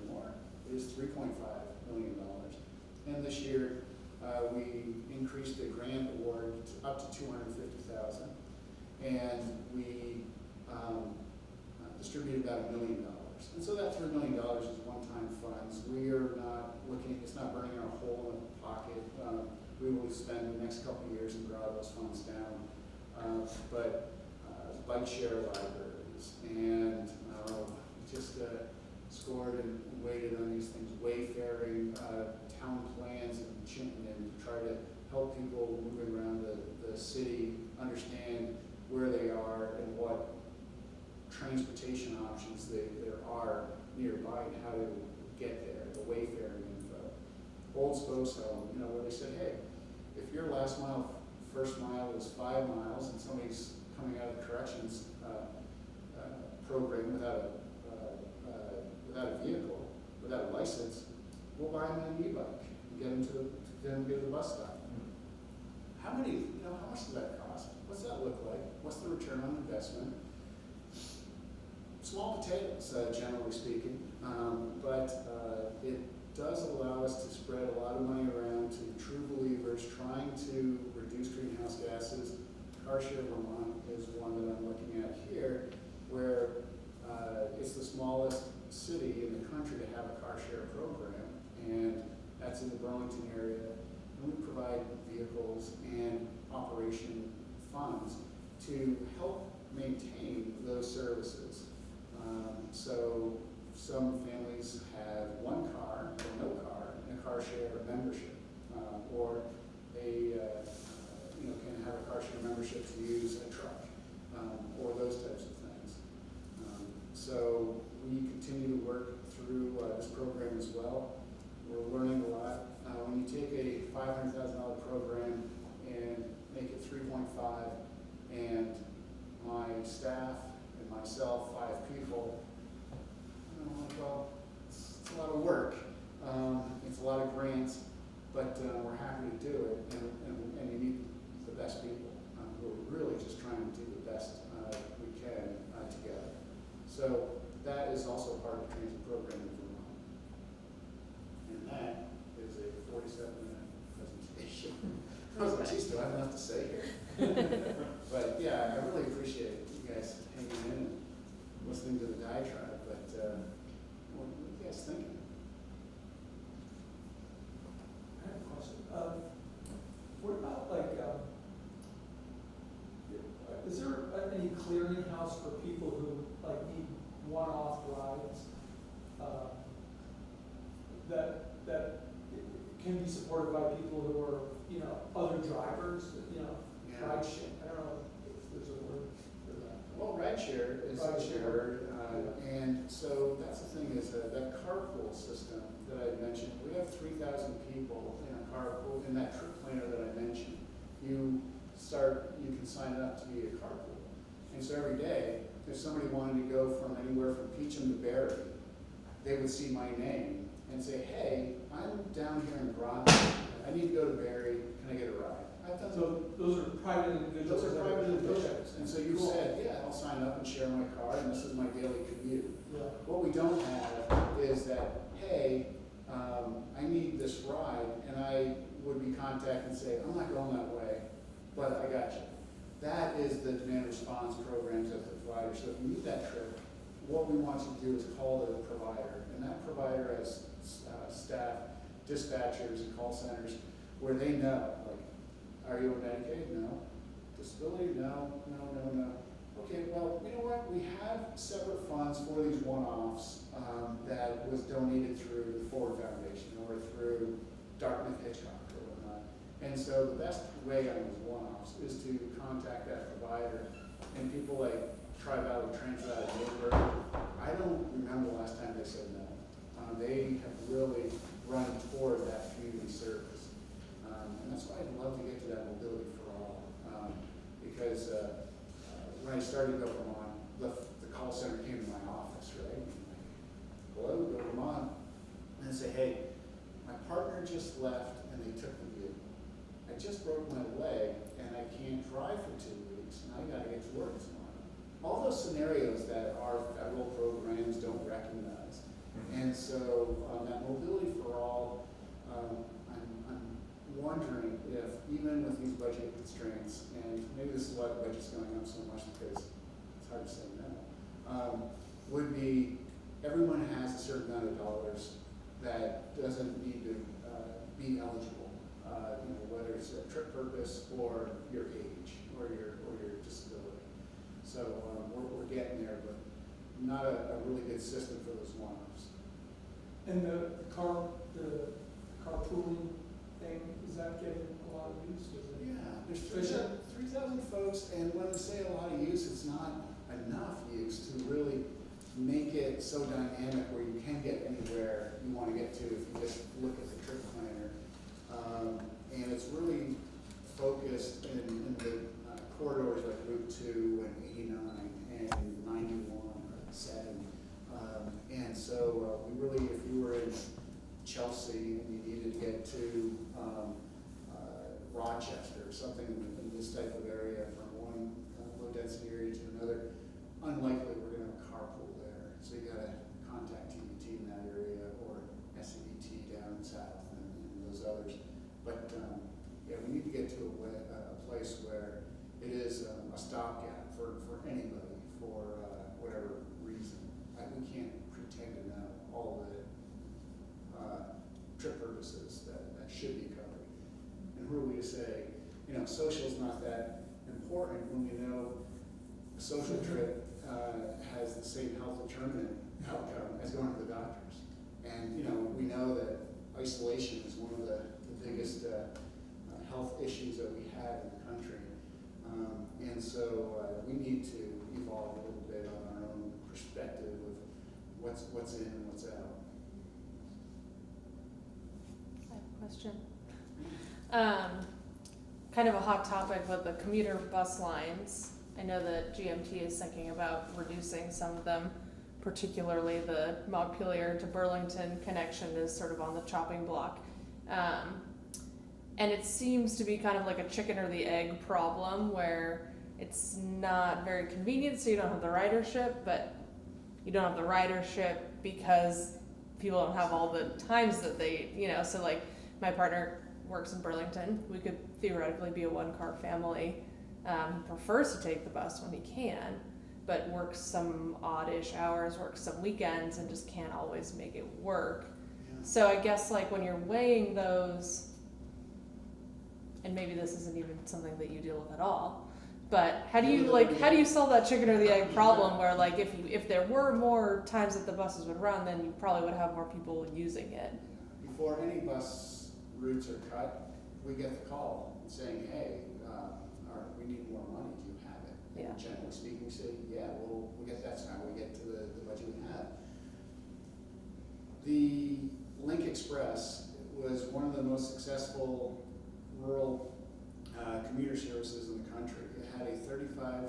S2: anymore. It is $3.5 million. And this year, we increased the grant award up to $250,000. And we distributed about $1 million. And so that $3 million is one-time funds. We are not looking, it's not burning our hole in the pocket. We will spend the next couple of years and draw those funds down. But bike share libraries, and just scored and weighted on these things, wayfaring, town plans, and try to help people moving around the city understand where they are and what transportation options there are nearby and how to get there, the wayfaring info. Old Spokes Home, where they said, hey, if your first mile is 5 miles and somebody's coming out of the corrections program without a vehicle, without a license, we'll buy them an e-bike and get them to the bus stop. How much does that cost? What's that look like? What's the return on investment? Small potatoes, generally speaking, but it does allow us to spread a lot of money around to true believers trying to reduce greenhouse gases. CarShare Vermont is one that I'm looking at here, where it's the smallest city in the country to have a CarShare program, and that's in the Burlington area. And we provide vehicles and operation funds to help maintain those services. So some families have one car or no car and a CarShare membership, or can have a CarShare membership to use a truck, or those types of things. So we continue to work through this program as well. We're learning a lot. When you take a $500,000 program and make it 3.5, and my staff and myself, 5 people, well, it's a lot of work. It's a lot of grants, but we're happy to do it, and you need the best people. We're really just trying to do the best we can together. So that is also part of the transit program in Vermont. And that is a 47-minute presentation. I was like, geez, do I have enough to say here? But yeah, I really appreciate you guys hanging in and listening to the diatribe, but what are you guys thinking?
S4: I have a question. What about is there any clearinghouse for people who need one-off rides that can be supported by people who are other drivers
S2: Yeah.
S4: ride share? I don't know if there's a word for that.
S2: Well, rideshare is a word, and so that's the thing is that carpool system that I mentioned. We have 3,000 people in a carpool in that trip planner that I mentioned. You can sign up to be a carpool, and so every day, if somebody wanted to go from anywhere from Peacham to Barry, they would see my name and say, "Hey, I'm down here in Groton. I need to go to Barry. Can I get a ride?" I've done
S4: So those are private individuals.
S2: Those are private individuals, and so you
S4: Cool.
S2: said, yeah, I'll sign up and share my car, and this is my daily commute.
S4: Yeah.
S2: What we don't have is that, hey, I need this ride, and I would be contacted and say, I'm not going that way, but I got you. That is the demand response programs as the provider. So if you need that trip, what we want you to do is call the provider, and that provider has staff, dispatchers, and call centers where they know, like, are you on Medicaid? No. Disability? No. Okay, well, you know what? We have separate funds for these one-offs that was donated through the Ford Foundation or through Dartmouth Hitchcock or whatnot. And so the best way on those one-offs is to contact that provider. And people like Tri-Valley Transit out of Newburgh, I don't remember the last time they said no. They have really run toward that community service. And that's why I'd love to get to that mobility for all. Because when I started Go Vermont, the call center came to my office, right? Hello, Go Vermont. And I say, hey, my partner just left and they took the vehicle. I just broke my leg and I can't drive for 2 weeks and I gotta get to work tomorrow. All those scenarios that our federal programs don't recognize. And so that mobility for all, I'm wondering if even with these budget constraints, and maybe this is why the budget's going up so much because it's hard to say no, would be everyone has a certain amount of dollars that doesn't need to be eligible, whether it's a trip purpose or your age or your disability. So we're getting there, but not a really good system for those one-offs.
S4: And the carpooling thing, is that getting a lot of use? Is it
S2: Yeah, there's 3,000 folks, and when we say a lot of use, it's not enough use to really make it so dynamic where you can get anywhere you want to get to if you just look at the trip planner. And it's really focused in the corridors like Route 2 and 89 and 91 or 7. And so we really, if you were in Chelsea and you needed to get to Rochester or something in this type of area from one low density area to another, unlikely we're going to have a carpool there. So you got to contact TBT in that area or SCDT down south and those others. But yeah, we need to get to a place where it is a stopgap for anybody for whatever reason. We can't pretend to know all the trip purposes that should be covered. And who are we to say, social is not that important when we know a social trip has the same health determinant outcome as going to the doctors. And we know that isolation is one of the biggest health issues that we have in the country. And so we need to evolve a little bit on our own perspective of what's in and what's out.
S1: I have a question. Kind of a hot topic with the commuter bus lines. I know that GMT is thinking about reducing some of them, particularly the Montpelier to Burlington connection is sort of on the chopping block. And it seems to be kind of like a chicken or the egg problem where it's not very convenient, so you don't have the ridership, but
S5: you don't have the ridership because people don't have all the times that they, so like my partner works in Burlington. We could theoretically be a one-car family. He prefers to take the bus when he can, but works some oddish hours, works some weekends, and just can't always make it work.
S2: Yeah.
S5: So I guess like when you're weighing those, and maybe this isn't even something that you deal with at all, but how do you solve that chicken or the egg problem where like if there were more times that the buses would run, then you probably would have more people using it.
S2: Before any bus routes are cut, we get the call saying, hey, we need more money, do you have it?
S5: Yeah.
S2: And generally speaking, we say, yeah, we'll get that time we get to the budget we have. The Link Express was one of the most successful rural commuter services in the country. It had a 35%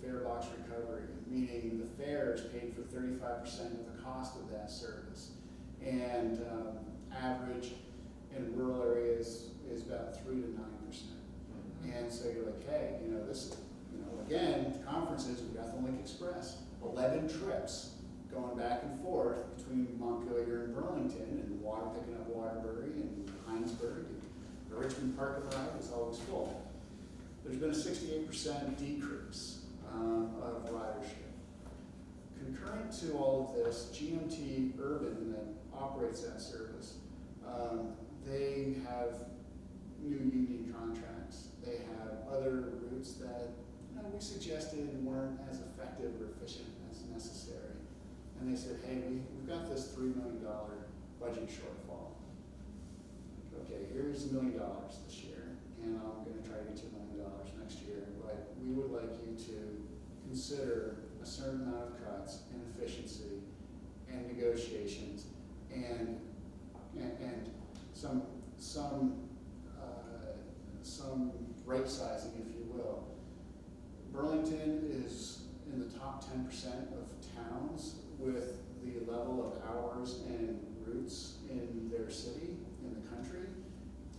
S2: fare box recovery, meaning the fares paid for 35% of the cost of that service. And average in rural areas is about 3 to 9%. And so you're like, hey, this, again, conferences, we've got the Link Express, 11 trips going back and forth between Montpelier and Burlington, and picking up Waterbury and Heinsberg, and the Richmond parking lot is always full. There's been a 68% decrease of ridership. Concurrent to all of this, GMT Urban that operates that service, they have new union contracts. They have other routes that we suggested weren't as effective or efficient as necessary. And they said, hey, we've got this $3 million budget shortfall. Okay, here's $1 million this year, and I'm going to try to get you $1 million next year, but we would like you to consider a certain amount of cuts and efficiency and negotiations and some right sizing, if you will. Burlington is in the top 10% of towns with the level of hours and routes in their city, in the country.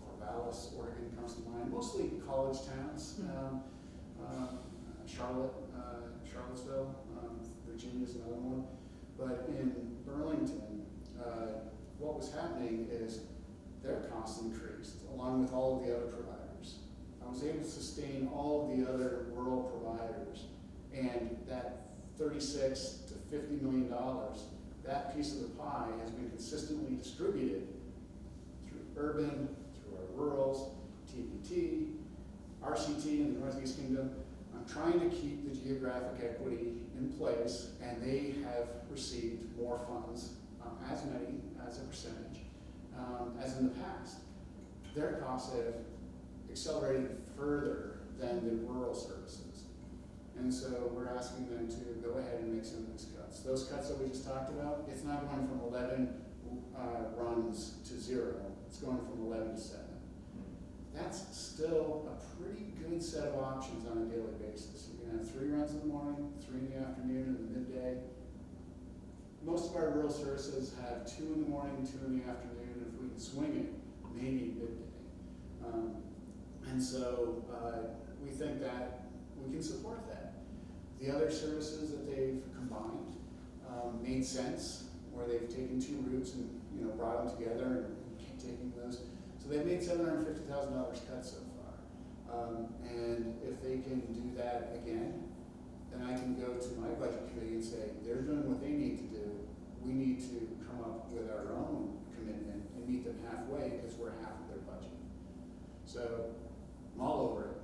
S2: Corvallis, Oregon comes to mind, mostly college towns. Charlottesville, Virginia's another one. But in Burlington, what was happening is their costs increased along with all of the other providers. I was able to sustain all of the other rural providers, and that $36 to $50 million, that piece of the pie has been consistently distributed through urban, through our rurals, TPT, RCT in the Northeast Kingdom. I'm trying to keep the geographic equity in place, and they have received more funds, as many as a percentage, as in the past. Their costs have accelerated further than the rural services. And so we're asking them to go ahead and make some of these cuts. Those cuts that we just talked about, it's not going from 11 runs to 0. It's going from 11 to 7. That's still a pretty good set of options on a daily basis. You can have 3 runs in the morning, 3 in the afternoon, and the midday. Most of our rural services have 2 in the morning, 2 in the afternoon, and if we can swing it, maybe midday. And so we think that we can support that. The other services that they've combined made sense, where they've taken 2 routes and brought them together and taking those. So they've made $750,000 cuts so far. And if they can do that again, then I can go to my budget committee and say, they're doing what they need to do. We need to come up with our own commitment and meet them halfway because we're half of their budget. So I'm all over it.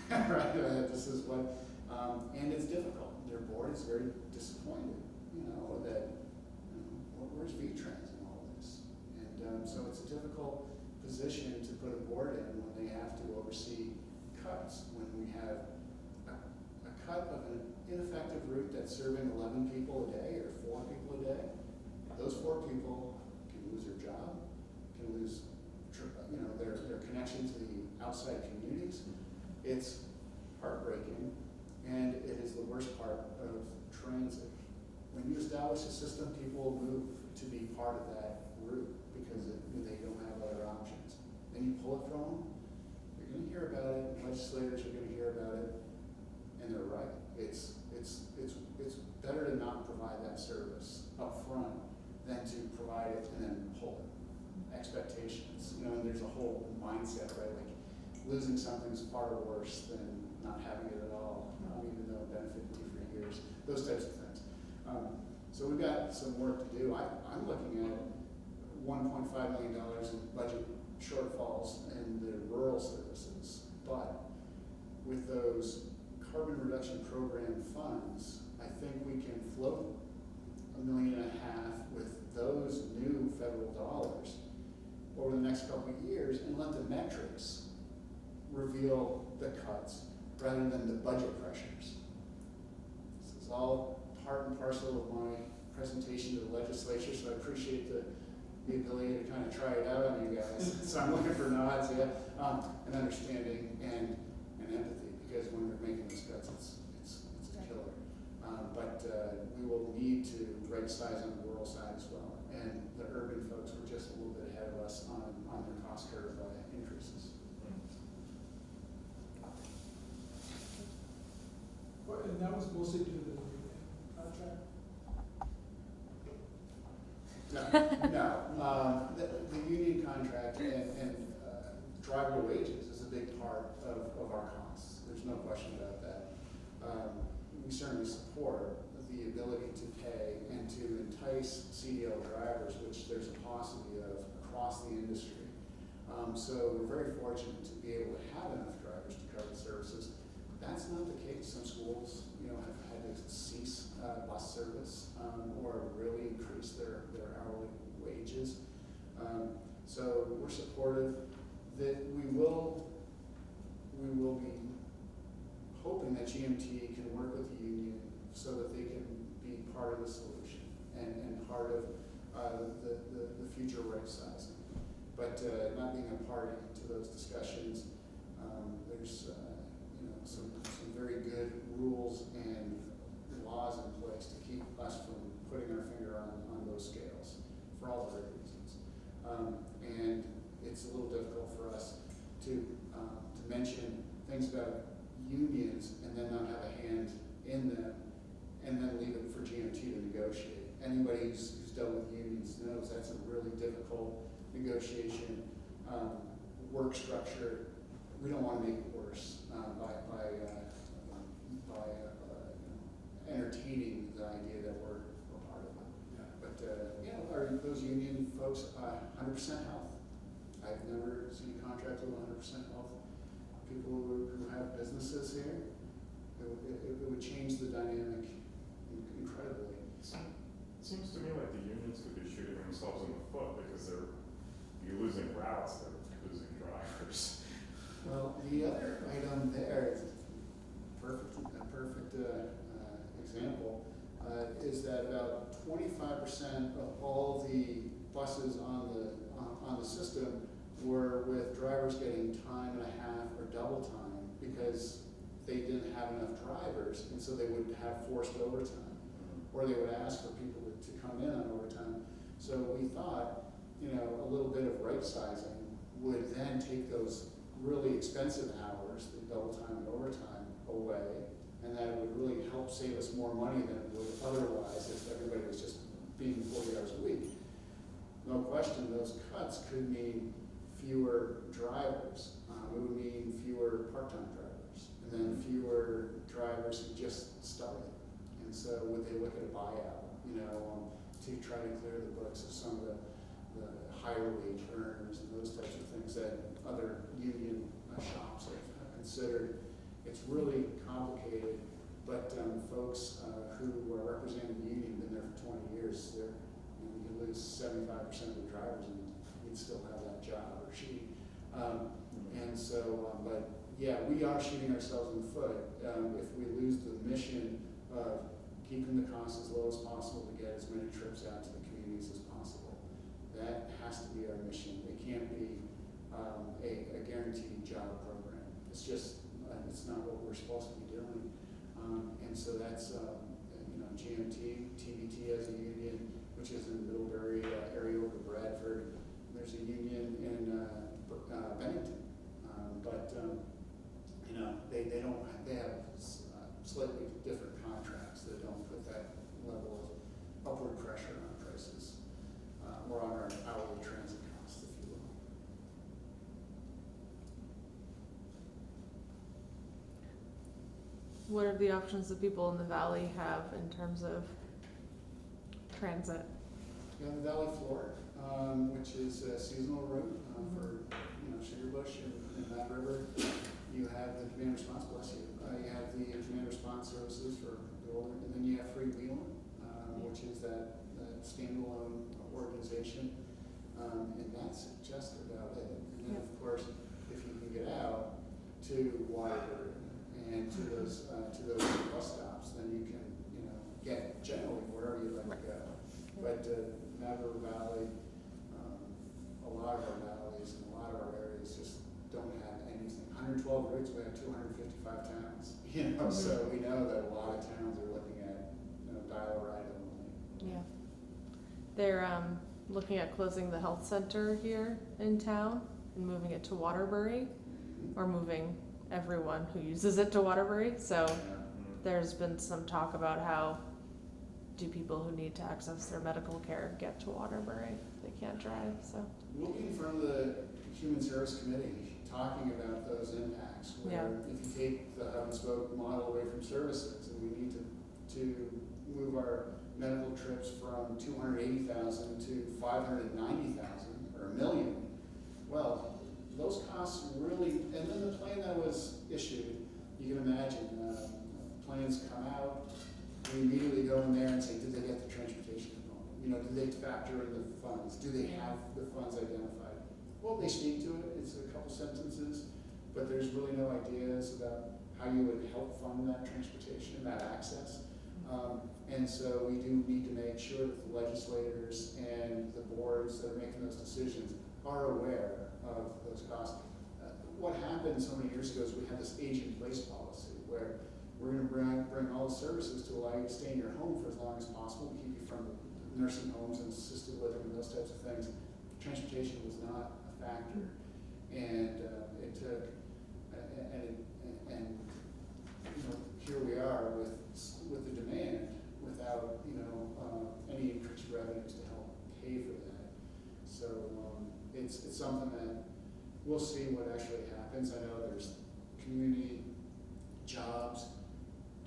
S2: Right? This is what, and it's difficult. Their board is very disappointed, that, where's VTrans in all this? And so it's a difficult position to put a board in when they have to oversee cuts, when we have a cut of an ineffective route that's serving 11 people a day or 4 people a day. Those 4 people can lose their job, can lose their connection to the outside communities. It's heartbreaking, and it is the worst part of transit. When you establish a system, people move to be part of that route because they don't have other options. Then you pull it from them, you're going to hear about it, legislators are going to hear about it, and they're right. It's better to not provide that service up front than to provide it and then pull it. Expectations, you know, and there's a whole mindset, right? Like losing something's far worse than not having it at all, even though it benefited you for years. Those types of things. So we've got some work to do. I'm looking at $1.5 million in budget shortfalls in the rural services, but with those carbon reduction program funds, I think we can float $1.5 million with those new federal dollars over the next couple of years and let the metrics reveal the cuts rather than the budget pressures. This is all part and parcel of my presentation to the legislature, so I appreciate the ability to kind of try it out on you guys. So I'm looking for nods, yeah, and understanding and empathy, because when we're making these cuts, it's a killer. But we will need to right size on the rural side as well. And the urban folks were just a little bit ahead of us on their cost curve increases.
S4: And that was mostly due to the contract?
S2: No, the union contract and driver wages is a big part of our costs. There's no question about that. We certainly support the ability to pay and to entice CDL drivers, which there's a paucity of across the industry. So we're very fortunate to be able to have enough drivers to cover the services. That's not the case. Some schools, you know, have had to cease bus service or really increase their hourly wages. So we're supportive that we will be hoping that GMT can work with the union so that they can be part of the solution and part of the future right sizing. But not being a party to those discussions, there's you know, some very good rules and laws in place to keep us from putting our finger on those scales for all the right reasons. And it's a little difficult for us to mention things about unions and then not have a hand in them and then leave it for GMT to negotiate. Anybody who's dealt with unions knows that's a really difficult negotiation, work structure. We don't want to make it worse by entertaining the idea that we're part of it.
S4: Yeah.
S2: But yeah, are those union folks 100% health? I've never seen a contract with 100% health. People who have businesses here, it would change the dynamic incredibly.
S3: It seems to me like the unions could be shooting themselves in the foot because you're losing routes, they're losing drivers.
S2: Well, the other item there, a perfect example, is that about 25% of all the buses on the system were with drivers getting time and a half or double time because they didn't have enough drivers, and so they would have forced overtime, or they would ask for people to come in on overtime. So we thought, you know, a little bit of right sizing would then take those really expensive hours, the double time and overtime, away, and that it would really help save us more money than it would otherwise if everybody was just being 40 hours a week. No question, those cuts could mean fewer drivers. It would mean fewer part-time drivers, and then fewer drivers who just started. And so would they look at a buyout, you know, to try to clear the books of some of the higher wage earners and those types of things that other union shops have considered. It's really complicated, but folks who are representing the union have been there for 20 years. You can lose 75% of the drivers and you'd still have that job or she. And so, but yeah, we are shooting ourselves in the foot if we lose the mission of keeping the costs as low as possible to get as many trips out to the communities as possible. That has to be our mission. It can't be a guaranteed job program. It's just, it's not what we're supposed to be doing. And so that's, you know, GMT, TBT as a union, which is in Middlebury area over Bradford. There's a union in Bennington. But, you know, they have slightly different contracts that don't put that pressure on prices, or on our hourly transit costs, if you will.
S5: What are the options that people in the valley have in terms of transit?
S2: You have the Valley Floor, which is a seasonal route for Sugarbush and Mad River. You have the command response, bless you. You have the command response services for the older, and then you have Freewheeling, which is that standalone organization, and that's just about it. And then, of course, if you can get out to Waterbury and to those bus stops, then you can get generally wherever you'd like to go. But Mad River Valley, a lot of our valleys and a lot of our areas just don't have anything. 112 routes, we have 255 towns. So we know that a lot of towns are looking at dial a ride only.
S5: Yeah. They're looking at closing the health center here in town and moving it to Waterbury, or moving everyone who uses it to Waterbury. So there's been some talk about how do people who need to access their medical care get to Waterbury? They can't drive, so.
S2: We'll be in front of the Human Service Committee talking about those impacts, where if you take the hub and spoke model away from services, and we need to move our medical trips from 280,000 to 590,000 or $1 million, well, those costs really, and then the plan that was issued, you can imagine, plans come out, we immediately go in there and say, did they get the transportation component? Did they factor in the funds? Do they have the funds identified? Well, they speak to it, it's a couple sentences, but there's really no ideas about how you would help fund that transportation, that access. And so we do need to make sure that the legislators and the boards that are making those decisions are aware of those costs. What happened so many years ago is we had this age-in-place policy where we're going to bring all the services to allow you to stay in your home for as long as possible, to keep you from nursing homes and assisted living and those types of things. Transportation was not a factor, and it took, and here we are with the demand without any increased revenues to help pay for that. So it's something that we'll see what actually happens. I know there's community, jobs,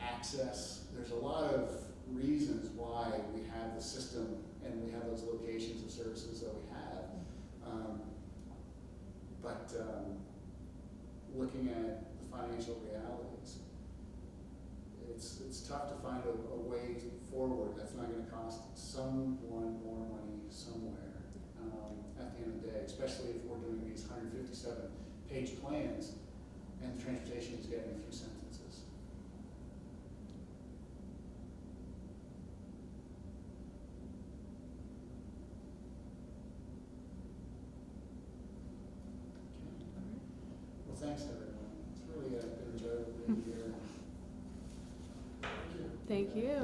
S2: access. There's a lot of reasons why we have the system and we have those locations of services that we have. But looking at the financial realities, it's tough to find a way forward that's not going to cost someone more money somewhere at the end of the day, especially if we're doing these 157-page plans and the transportation is getting a few sentences. Well, thanks everyone. It's really been enjoyable being here. Thank you.
S5: Thank you.